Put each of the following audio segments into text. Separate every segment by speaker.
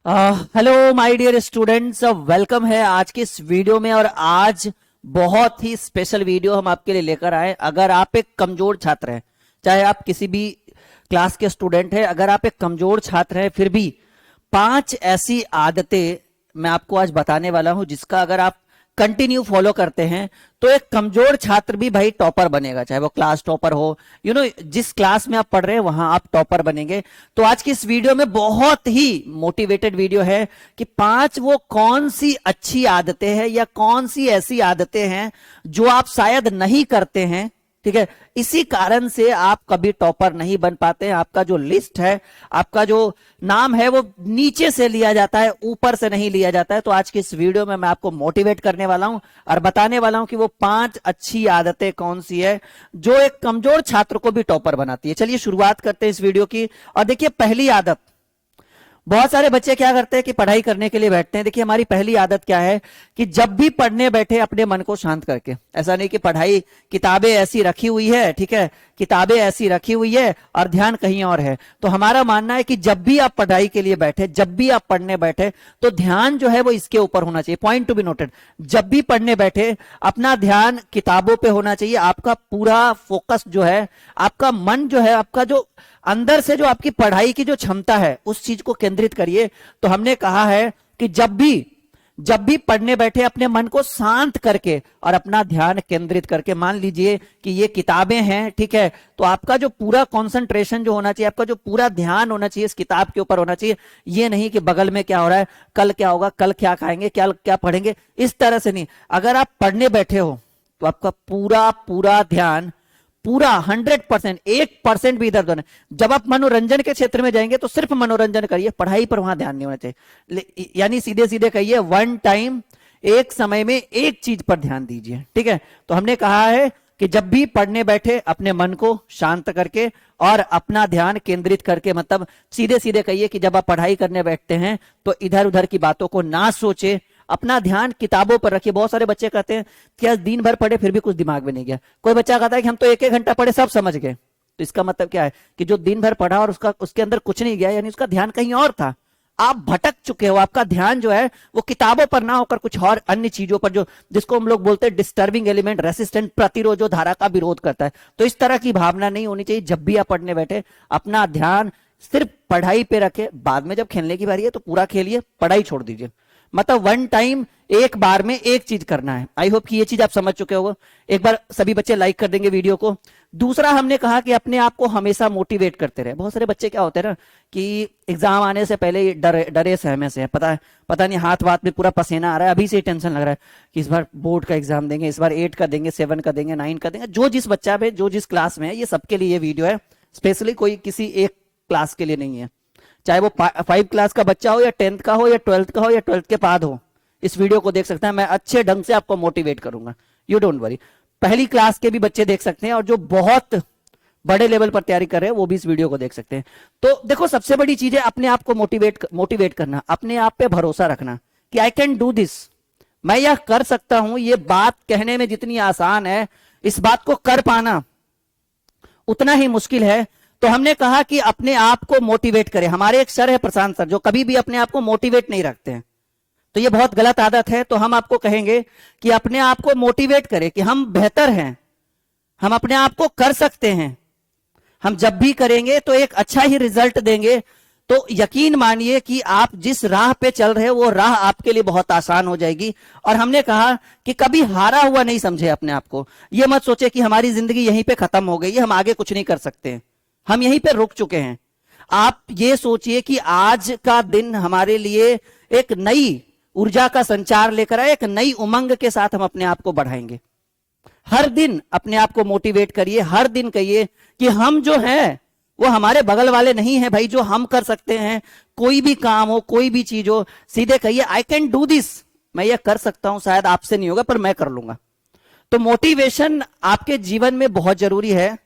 Speaker 1: Hello my dear students, welcome है आज की इस वीडियो में। और आज बहुत ही स्पेशल वीडियो हम आपके लिए लेकर आए। अगर आप एक कमजोर छात्र हैं, चाहे आप किसी भी क्लास के स्टूडेंट हैं, अगर आप एक कमजोर छात्र हैं, फिर भी 5 ऐसी आदतें मैं आपको आज बताने वाला हूं जिसका अगर आप कंटिन्यू फॉलो करते हैं तो एक कमजोर छात्र भी भाई टॉपर बनेगा, चाहे वो क्लास टॉपर हो, जिस क्लास में आप पढ़ रहे हैं वहां आप टॉपर बनेंगे। तो आज की इस वीडियो में बहुत ही मोटिवेटेड वीडियो है कि 5 वो कौन सी अच्छी आदतें हैं या कौन सी ऐसी आदतें हैं जो आप शायद नहीं करते हैं, ठीक है, इसी कारण से आप कभी टॉपर नहीं बन पाते हैं। आपका जो लिस्ट है, आपका जो नाम है, वो नीचे से लिया जाता है, ऊपर से नहीं लिया जाता है। तो आज की इस वीडियो में मैं आपको मोटिवेट करने वाला हूं और बताने वाला हूं कि वो 5 अच्छी आदतें कौन सी है जो एक कमजोर छात्र को भी टॉपर बनाती है। चलिए शुरुआत करते हैं इस वीडियो की। और देखिए, पहली आदत, बहुत सारे बच्चे क्या करते हैं कि पढ़ाई करने के लिए बैठते हैं। देखिए, हमारी पहली आदत क्या है कि जब भी पढ़ने बैठे अपने मन को शांत करके, ऐसा नहीं कि पढ़ाई किताबें ऐसी रखी हुई है, ठीक है, किताबें ऐसी रखी हुई है और ध्यान कहीं और है। तो हमारा मानना है कि जब भी आप पढ़ाई के लिए बैठे, जब भी आप पढ़ने बैठे, तो ध्यान जो है वो इसके ऊपर होना चाहिए। पॉइंट टू बी नोटेड, जब भी पढ़ने बैठे अपना ध्यान किताबों पे होना चाहिए। आपका पूरा फोकस जो है, आपका मन जो है, आपका जो अंदर से जो आपकी पढ़ाई की जो क्षमता है, उस चीज को केंद्रित करिए। तो हमने कहा है कि जब भी पढ़ने बैठे अपने मन को शांत करके और अपना ध्यान केंद्रित करके, मान लीजिए कि ये किताबें हैं, ठीक है, तो आपका जो पूरा कंसंट्रेशन जो होना चाहिए, आपका जो पूरा ध्यान होना चाहिए इस किताब के ऊपर होना चाहिए। ये नहीं कि बगल में क्या हो रहा है, कल क्या होगा, कल क्या खाएंगे, क्या क्या पढ़ेंगे, इस तरह से नहीं। अगर आप पढ़ने बैठे हो तो आपका पूरा पूरा ध्यान, पूरा 100%, 1% भी इधर उधर नहीं। जब आप मनोरंजन के क्षेत्र में जाएंगे तो सिर्फ मनोरंजन करिए, पढ़ाई पर वहां ध्यान नहीं होना चाहिए। यानी सीधे सीधे कहिए, वन टाइम, एक समय में एक चीज पर ध्यान दीजिए, ठीक है। तो हमने कहा है कि जब भी पढ़ने बैठे अपने मन को शांत करके और अपना ध्यान केंद्रित करके, मतलब सीधे सीधे कहिए कि जब आप पढ़ाई करने बैठते हैं तो इधर उधर की बातों को ना सोचे, अपना ध्यान किताबों पर रखिए। बहुत सारे बच्चे कहते हैं कि आज दिन भर पढ़े फिर भी कुछ दिमाग में नहीं गया। कोई बच्चा कहता है कि हम तो 1-1 घंटा पढ़े सब समझ गए। तो इसका मतलब क्या है कि जो दिन भर पढ़ा और उसके अंदर कुछ नहीं गया, यानी उसका ध्यान कहीं और था। आप भटक चुके हो, आपका ध्यान जो है वो किताबों पर ना होकर कुछ और अन्य चीजों पर, जो जिसको हम लोग बोलते हैं डिस्टर्बिंग एलिमेंट, रेसिस्टेंट, प्रतिरोध, जो धारा का विरोध करता है। तो इस तरह की भावना नहीं होनी चाहिए। जब भी आप पढ़ने बैठे अपना ध्यान सिर्फ पढ़ाई पे रखे। बाद में जब खेलने की बारी है तो पूरा खेलिए, पढ़ाई छोड़ दीजिए। मतलब वन टाइम, एक बार में एक चीज करना है। आई होप कि ये चीज आप समझ चुके हो। एक बार सभी बच्चे लाइक कर देंगे वीडियो को। दूसरा, हमने कहा कि अपने आप को हमेशा मोटिवेट करते रहे। बहुत सारे बच्चे क्या होते हैं ना कि एग्जाम आने से पहले डरे सहमे से है, पता नहीं हाथ वाथ में पूरा पसीना आ रहा है, अभी से टेंशन लग रहा है कि इस बार बोर्ड का एग्जाम देंगे, इस बार 8 का देंगे, 7 का देंगे, 9 का देंगे। जो जिस बच्चा पे, जो जिस क्लास में है, ये सबके लिए ये वीडियो है। स्पेशली कोई किसी एक क्लास के लिए नहीं है। चाहे वो 5 क्लास का बच्चा हो या 10th का हो या 12th का हो या 12th के बाद हो, इस वीडियो को देख सकते हैं। मैं अच्छे ढंग से आपको मोटिवेट करूंगा, यू डोंट वरी। पहली क्लास के भी बच्चे देख सकते हैं और जो बहुत बड़े लेवल पर तैयारी कर रहे हैं वो भी इस वीडियो को देख सकते हैं। तो देखो, सबसे बड़ी चीज है अपने आप को मोटिवेट करना, अपने आप पे भरोसा रखना कि आई कैन डू दिस, मैं यह कर सकता हूं। ये बात कहने में जितनी आसान है, इस बात को कर पाना उतना ही मुश्किल है। तो हमने कहा कि अपने आप को मोटिवेट करें। हमारे एक सर है, प्रशांत सर, जो कभी भी अपने आप को मोटिवेट नहीं रखते हैं। तो ये बहुत गलत आदत है। तो हम आपको कहेंगे कि अपने आप को मोटिवेट करें कि हम बेहतर हैं, हम अपने आप को कर सकते हैं। हम जब भी करेंगे तो एक अच्छा ही रिजल्ट देंगे। तो यकीन मानिए कि आप जिस राह पे चल रहे हो वो राह आपके लिए बहुत आसान हो जाएगी। और हमने कहा कि कभी हारा हुआ नहीं समझे अपने आप को। ये मत सोचे कि हमारी जिंदगी यहीं पे खत्म हो गई है, हम आगे कुछ नहीं कर सकते, हम यहीं पे रुक चुके हैं। आप ये सोचिए कि आज का दिन हमारे लिए एक नई ऊर्जा का संचार लेकर आए, एक नई उमंग के साथ हम अपने आप को बढ़ाएंगे। हर दिन अपने आप को मोटिवेट करिए, हर दिन कहिए कि हम जो हैं वो हमारे बगल वाले नहीं है भाई, जो हम कर सकते हैं। कोई भी काम हो, कोई भी चीज हो, सीधे कहिए आई कैन डू दिस, मैं ये कर सकता हूं। शायद आपसे नहीं होगा पर मैं कर लूंगा। तो मोटिवेशन आपके जीवन में बहुत जरूरी है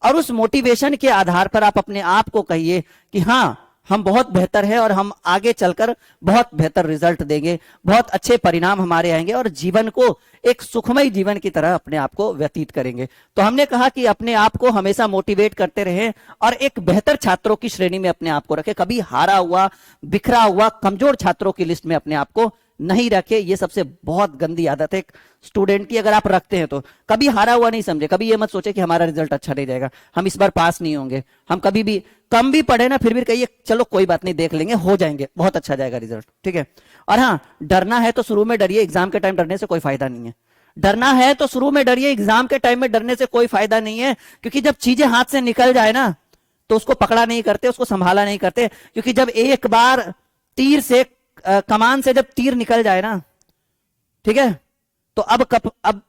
Speaker 1: और उस मोटिवेशन के आधार पर आप अपने आप को कहिए कि हां, हम बहुत बेहतर है और हम आगे चलकर बहुत बेहतर रिजल्ट देंगे, बहुत अच्छे परिणाम हमारे आएंगे और जीवन को एक सुखमय जीवन की तरह अपने आप को व्यतीत करेंगे। तो हमने कहा कि अपने आप को हमेशा मोटिवेट करते रहें और एक बेहतर छात्रों की श्रेणी में अपने आप को रखें। कभी हारा हुआ, बिखरा हुआ, कमजोर छात्रों की लिस्ट में अपने आप को नहीं रखे। ये सबसे बहुत गंदी आदत है एक स्टूडेंट की, अगर आप रखते हैं तो। कभी हारा हुआ नहीं समझे, कभी ये मत सोचे कि हमारा रिजल्ट अच्छा नहीं जाएगा, हम इस बार पास नहीं होंगे, हम कभी भी कम भी पढ़े ना फिर भी कहिए चलो कोई बात नहीं, देख लेंगे, हो जाएंगे, बहुत अच्छा जाएगा रिजल्ट, ठीक है। और हाँ, डरना है तो शुरू में डरिए, एग्जाम के टाइम डरने से कोई फायदा नहीं है। डरना है तो शुरू में डरिए, एग्जाम के टाइम में डरने से कोई फायदा नहीं है, क्योंकि जब चीजें हाथ से निकल जाए ना तो उसको पकड़ा नहीं करते, उसको संभाला नहीं करते। क्योंकि जब एक बार तीर से कमान से जब तीर निकल जाए ना, ठीक है, तो अब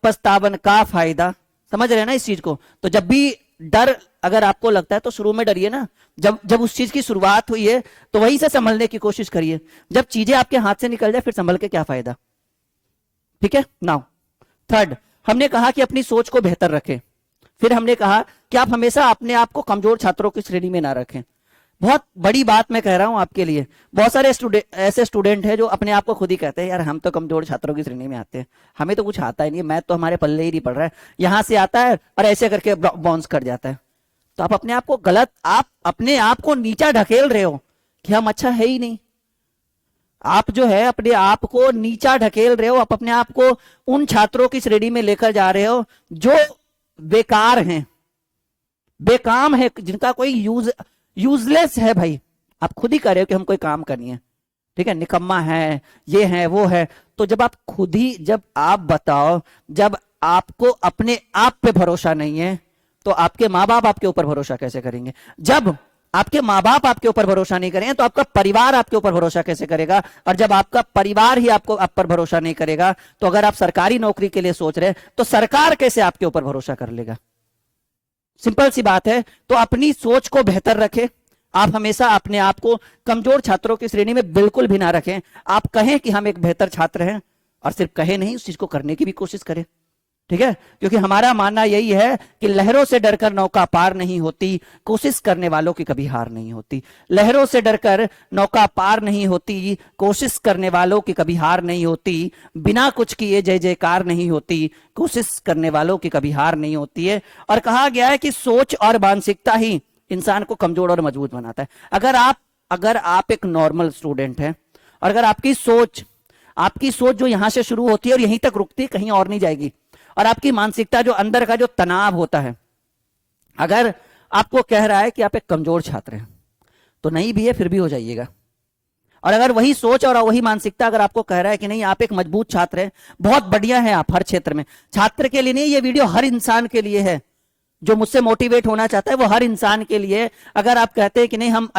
Speaker 1: पछतावन का फायदा। समझ रहे हैं ना इस चीज को। तो जब भी डर अगर आपको लगता है तो शुरू में डरिए ना, जब जब उस चीज की शुरुआत हुई है तो वहीं से संभलने की कोशिश करिए। जब चीजें आपके हाथ से निकल जाए फिर संभल के क्या फायदा, ठीक है। नाउ थर्ड, हमने कहा कि अपनी सोच को बेहतर रखें। फिर हमने कहा कि आप हमेशा अपने आप को कमजोर छात्रों की श्रेणी में ना रखें। बहुत बड़ी बात मैं कह रहा हूं आपके लिए। बहुत सारे ऐसे स्टूडेंट हैं जो अपने आप को खुद ही कहते हैं यार हम तो कमजोर छात्रों की श्रेणी में आते हैं, हमें तो कुछ आता ही नहीं है, मैथ तो हमारे पल्ले ही नहीं पड़ रहा है, यहां से आता है और ऐसे करके बाउंस कर जाता है। तो आप अपने आप को गलत, आप अपने आप को नीचा ढकेल रहे हो कि हम अच्छा है ही नहीं। आप जो है अपने आप को नीचा ढकेल रहे हो, आप अपने आप को उन छात्रों की श्रेणी में लेकर जा रहे हो जो बेकार हैं, बेकाम है, जिनका कोई यूजलेस है। भाई आप खुद ही कह रहे हो कि हम कोई काम करनी है, ठीक है, निकम्मा है, ये है, वो है। तो जब आप खुद ही, जब आप बताओ, जब आपको अपने आप पे भरोसा नहीं है तो आपके माँ बाप आपके ऊपर भरोसा कैसे करेंगे? जब आपके माँ बाप आपके ऊपर भरोसा नहीं करेंगे तो आपका परिवार आपके ऊपर भरोसा कैसे करेगा? और जब आपका परिवार ही आपको आप पर भरोसा नहीं करेगा तो अगर आप सरकारी नौकरी के लिए सोच रहे हैं तो सरकार कैसे आपके ऊपर भरोसा कर लेगा? सिंपल सी बात है। तो अपनी सोच को बेहतर रखें। आप हमेशा अपने आप को कमजोर छात्रों की श्रेणी में बिल्कुल भी ना रखें। आप कहें कि हम एक बेहतर छात्र हैं और सिर्फ कहें नहीं, उस चीज को करने की भी कोशिश करें, ठीक है। क्योंकि हमारा मानना यही है कि लहरों से डरकर नौका पार नहीं होती, कोशिश करने वालों की कभी हार नहीं होती। लहरों से डरकर नौका पार नहीं होती, कोशिश करने वालों की कभी हार नहीं होती। बिना कुछ किए जय जयकार नहीं होती, कोशिश करने वालों की कभी हार नहीं होती है। और कहा गया है कि सोच और मानसिकता ही इंसान को कमजोर और मजबूत बनाता है। अगर आप एक नॉर्मल स्टूडेंट हैं और अगर आपकी सोच जो यहां से शुरू होती है और यहीं तक रुकती है, कहीं और नहीं जाएगी, और आपकी मानसिकता जो अंदर का जो तनाव होता है, अगर आपको कह रहा है कि आप एक कमजोर छात्र हैं तो नहीं भी है फिर भी हो जाइएगा। और अगर वही सोच और वही मानसिकता अगर आपको कह रहा है कि नहीं आप एक मजबूत छात्र हैं, बहुत बढ़िया है आप हर क्षेत्र में, छात्र के लिए नहीं, ये वीडियो हर इंसान के लिए है जो मुझसे मोटिवेट होना चाहता है, वो हर इंसान के लिए। अगर आप कहते हैं कि नहीं हम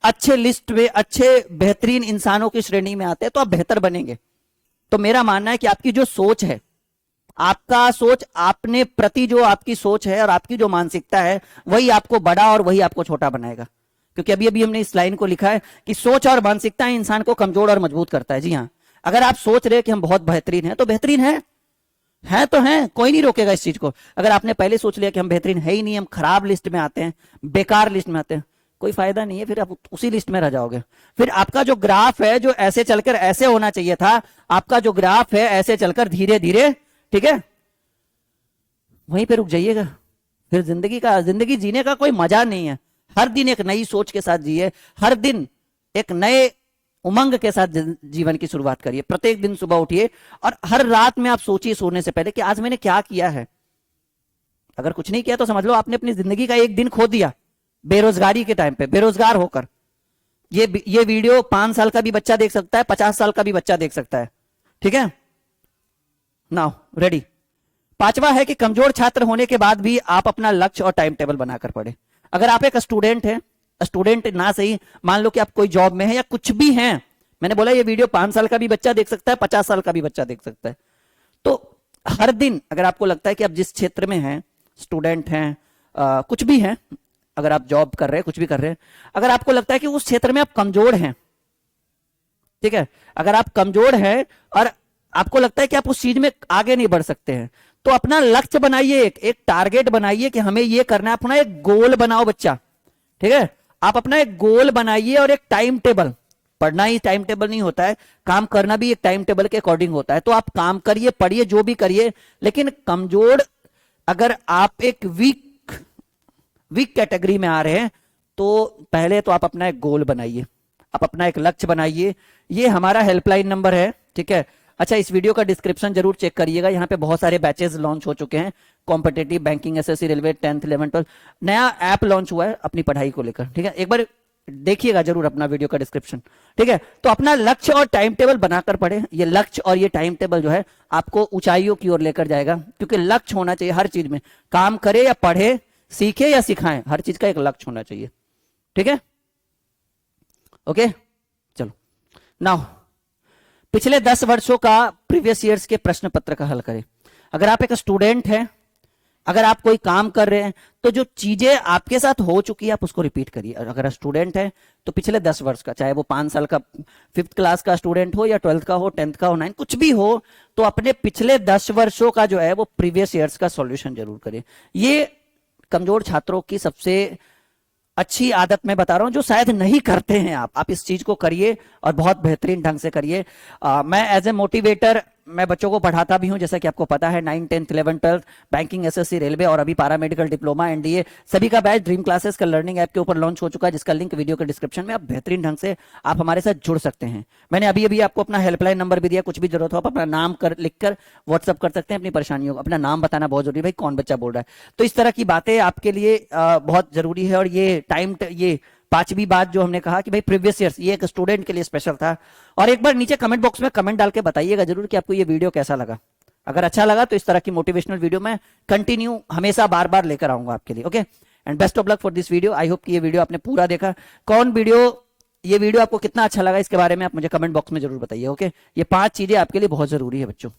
Speaker 1: अच्छे लिस्ट में, अच्छे बेहतरीन इंसानों की श्रेणी में आते हैं तो आप बेहतर बनेंगे। तो मेरा मानना है कि आपकी जो सोच है, आपका सोच, आपने प्रति जो आपकी सोच है और आपकी जो मानसिकता है, वही आपको बड़ा और वही आपको छोटा बनाएगा। क्योंकि अभी अभी हमने इस लाइन को लिखा है कि सोच और मानसिकता इंसान को कमजोर और मजबूत करता है। जी हाँ, अगर आप सोच रहे कि हम बहुत बेहतरीन हैं तो बेहतरीन है तो हैं, कोई नहीं रोकेगा इस चीज को। अगर आपने पहले सोच लिया कि हम बेहतरीन है ही नहीं, हम खराब लिस्ट में आते हैं, बेकार लिस्ट में आते हैं, कोई फायदा नहीं है, फिर आप उसी लिस्ट में रह जाओगे। फिर आपका जो ग्राफ है जो ऐसे चलकर ऐसे होना चाहिए था, आपका जो ग्राफ है ऐसे चलकर धीरे धीरे, ठीक है, वहीं पे रुक जाइएगा। फिर जिंदगी जीने का कोई मजा नहीं है। हर दिन एक नई सोच के साथ जिए, हर दिन एक नए उमंग के साथ जीवन की शुरुआत करिए। प्रत्येक दिन सुबह उठिए और हर रात में आप सोचिए सोने से पहले कि आज मैंने क्या किया है। अगर कुछ नहीं किया तो समझ लो आपने अपनी जिंदगी का एक दिन खो दिया बेरोजगारी के टाइम पे, बेरोजगार होकर। ये वीडियो 5 साल का भी बच्चा देख सकता है, 50 साल का भी बच्चा देख सकता है, ठीक है। Now ready. 5वां है कि कमजोर छात्र होने के बाद भी आप अपना लक्ष्य और टाइम टेबल बनाकर पढ़े। अगर आप एक स्टूडेंट हैं, स्टूडेंट ना सही, मान लो कि आप कोई जॉब में हैं या कुछ भी हैं, मैंने बोला ये वीडियो 5 साल का भी बच्चा देख सकता है, 50 साल का भी बच्चा देख सकता है। तो हर दिन अगर आपको लगता है कि आप जिस क्षेत्र में हैं, स्टूडेंट हैं, कुछ भी हैं, अगर आप जॉब कर रहे हैं, कुछ भी कर रहे हैं, अगर आपको लगता है कि उस क्षेत्र में आप कमजोर हैं, ठीक है, अगर आप कमजोर हैं और आपको लगता है कि आप उस चीज में आगे नहीं बढ़ सकते हैं, तो अपना लक्ष्य बनाइए, एक टारगेट बनाइए कि हमें ये करना है। अपना एक गोल बनाओ बच्चा, ठीक है। आप अपना एक गोल बनाइए और एक टाइम टेबल, पढ़ना ही टाइम टेबल नहीं होता है, काम करना भी एक टाइम टेबल के अकॉर्डिंग होता है। तो आप काम करिए, पढ़िए, जो भी करिए, लेकिन कमजोर, अगर आप एक वीक कैटेगरी में आ रहे हैं तो पहले तो आप अपना एक गोल बनाइए, आप अपना एक लक्ष्य बनाइए। ये हमारा हेल्पलाइन नंबर है, ठीक है। अच्छा, इस वीडियो का डिस्क्रिप्शन जरूर चेक करिएगा, यहाँ पे बहुत सारे बैचेस लॉन्च हो चुके हैं, competitive banking, SSC, railway, 10th 11th 12th, नया ऐप लॉन्च हुआ है अपनी पढ़ाई को लेकर, ठीक है। एक बार देखिएगा जरूर अपना वीडियो का डिस्क्रिप्शन, ठीक है। तो अपना लक्ष्य और टाइम टेबल बनाकर पढ़े। ये लक्ष्य और ये टाइम टेबल जो है आपको ऊंचाइयों की ओर लेकर जाएगा, क्योंकि लक्ष्य होना चाहिए हर चीज में, काम करे या पढ़े, सीखे या सिखाएं, हर चीज का एक लक्ष्य होना चाहिए, ठीक है। ओके, चलो नाउ पिछले 10 वर्षों का प्रीवियस ईयर्स के प्रश्न पत्र का हल करें। अगर आप एक स्टूडेंट हैं, अगर आप कोई काम कर रहे हैं, तो जो चीजें आपके साथ हो चुकी है आप उसको रिपीट करिए। अगर स्टूडेंट है तो पिछले 10 वर्ष का, चाहे वो 5 साल का 5th क्लास का स्टूडेंट हो या 12th का हो, 10th का हो, 9th कुछ भी हो, तो अपने पिछले 10 वर्षों का जो है वो प्रीवियस ईयर्स का सॉल्यूशन जरूर करें। ये कमजोर छात्रों की सबसे अच्छी आदत मैं बता रहा हूं, जो शायद नहीं करते हैं। आप इस चीज को करिए और बहुत बेहतरीन ढंग से करिए। मैं एज ए मोटिवेटर मैं बच्चों को पढ़ाता भी हूं, जैसा कि आपको पता है, 9th 10th 11th 12th, banking, SSC, railway और अभी पैरामेडिकल, डिप्लोमा, एनडीए सभी का बैच ड्रीम क्लासेस का लर्निंग ऐप के ऊपर लॉन्च हो चुका है, जिसका लिंक वीडियो के डिस्क्रिप्शन में। आप बेहतरीन ढंग से आप हमारे साथ जुड़ सकते हैं। मैंने अभी अभी आपको अपना हेल्पलाइन नंबर भी दिया, कुछ भी जरूरत हो आप अपना नाम लिखकर व्हाट्सअप कर सकते हैं अपनी परेशानियों को। अपना नाम बताना बहुत जरूरी है भाई, कौन बच्चा बोल रहा है। तो इस तरह की बातें आपके लिए बहुत जरूरी है। और ये 5वीं बात जो हमने कहा कि भाई प्रीवियस ईयर्स, ये एक स्टूडेंट के लिए स्पेशल था। और एक बार नीचे कमेंट बॉक्स में कमेंट डाल के बताइएगा जरूर कि आपको ये वीडियो कैसा लगा। अगर अच्छा लगा तो इस तरह की मोटिवेशनल वीडियो मैं कंटिन्यू हमेशा बार बार लेकर आऊंगा आपके लिए। Okay, and best of luck for this video. I hope कि ये वीडियो आपने पूरा देखा। ये वीडियो आपको कितना अच्छा लगा इसके बारे में आप मुझे कमेंट बॉक्स में जरूर बताइए। ओके, ये 5 चीजें आपके लिए बहुत जरूरी है बच्चों।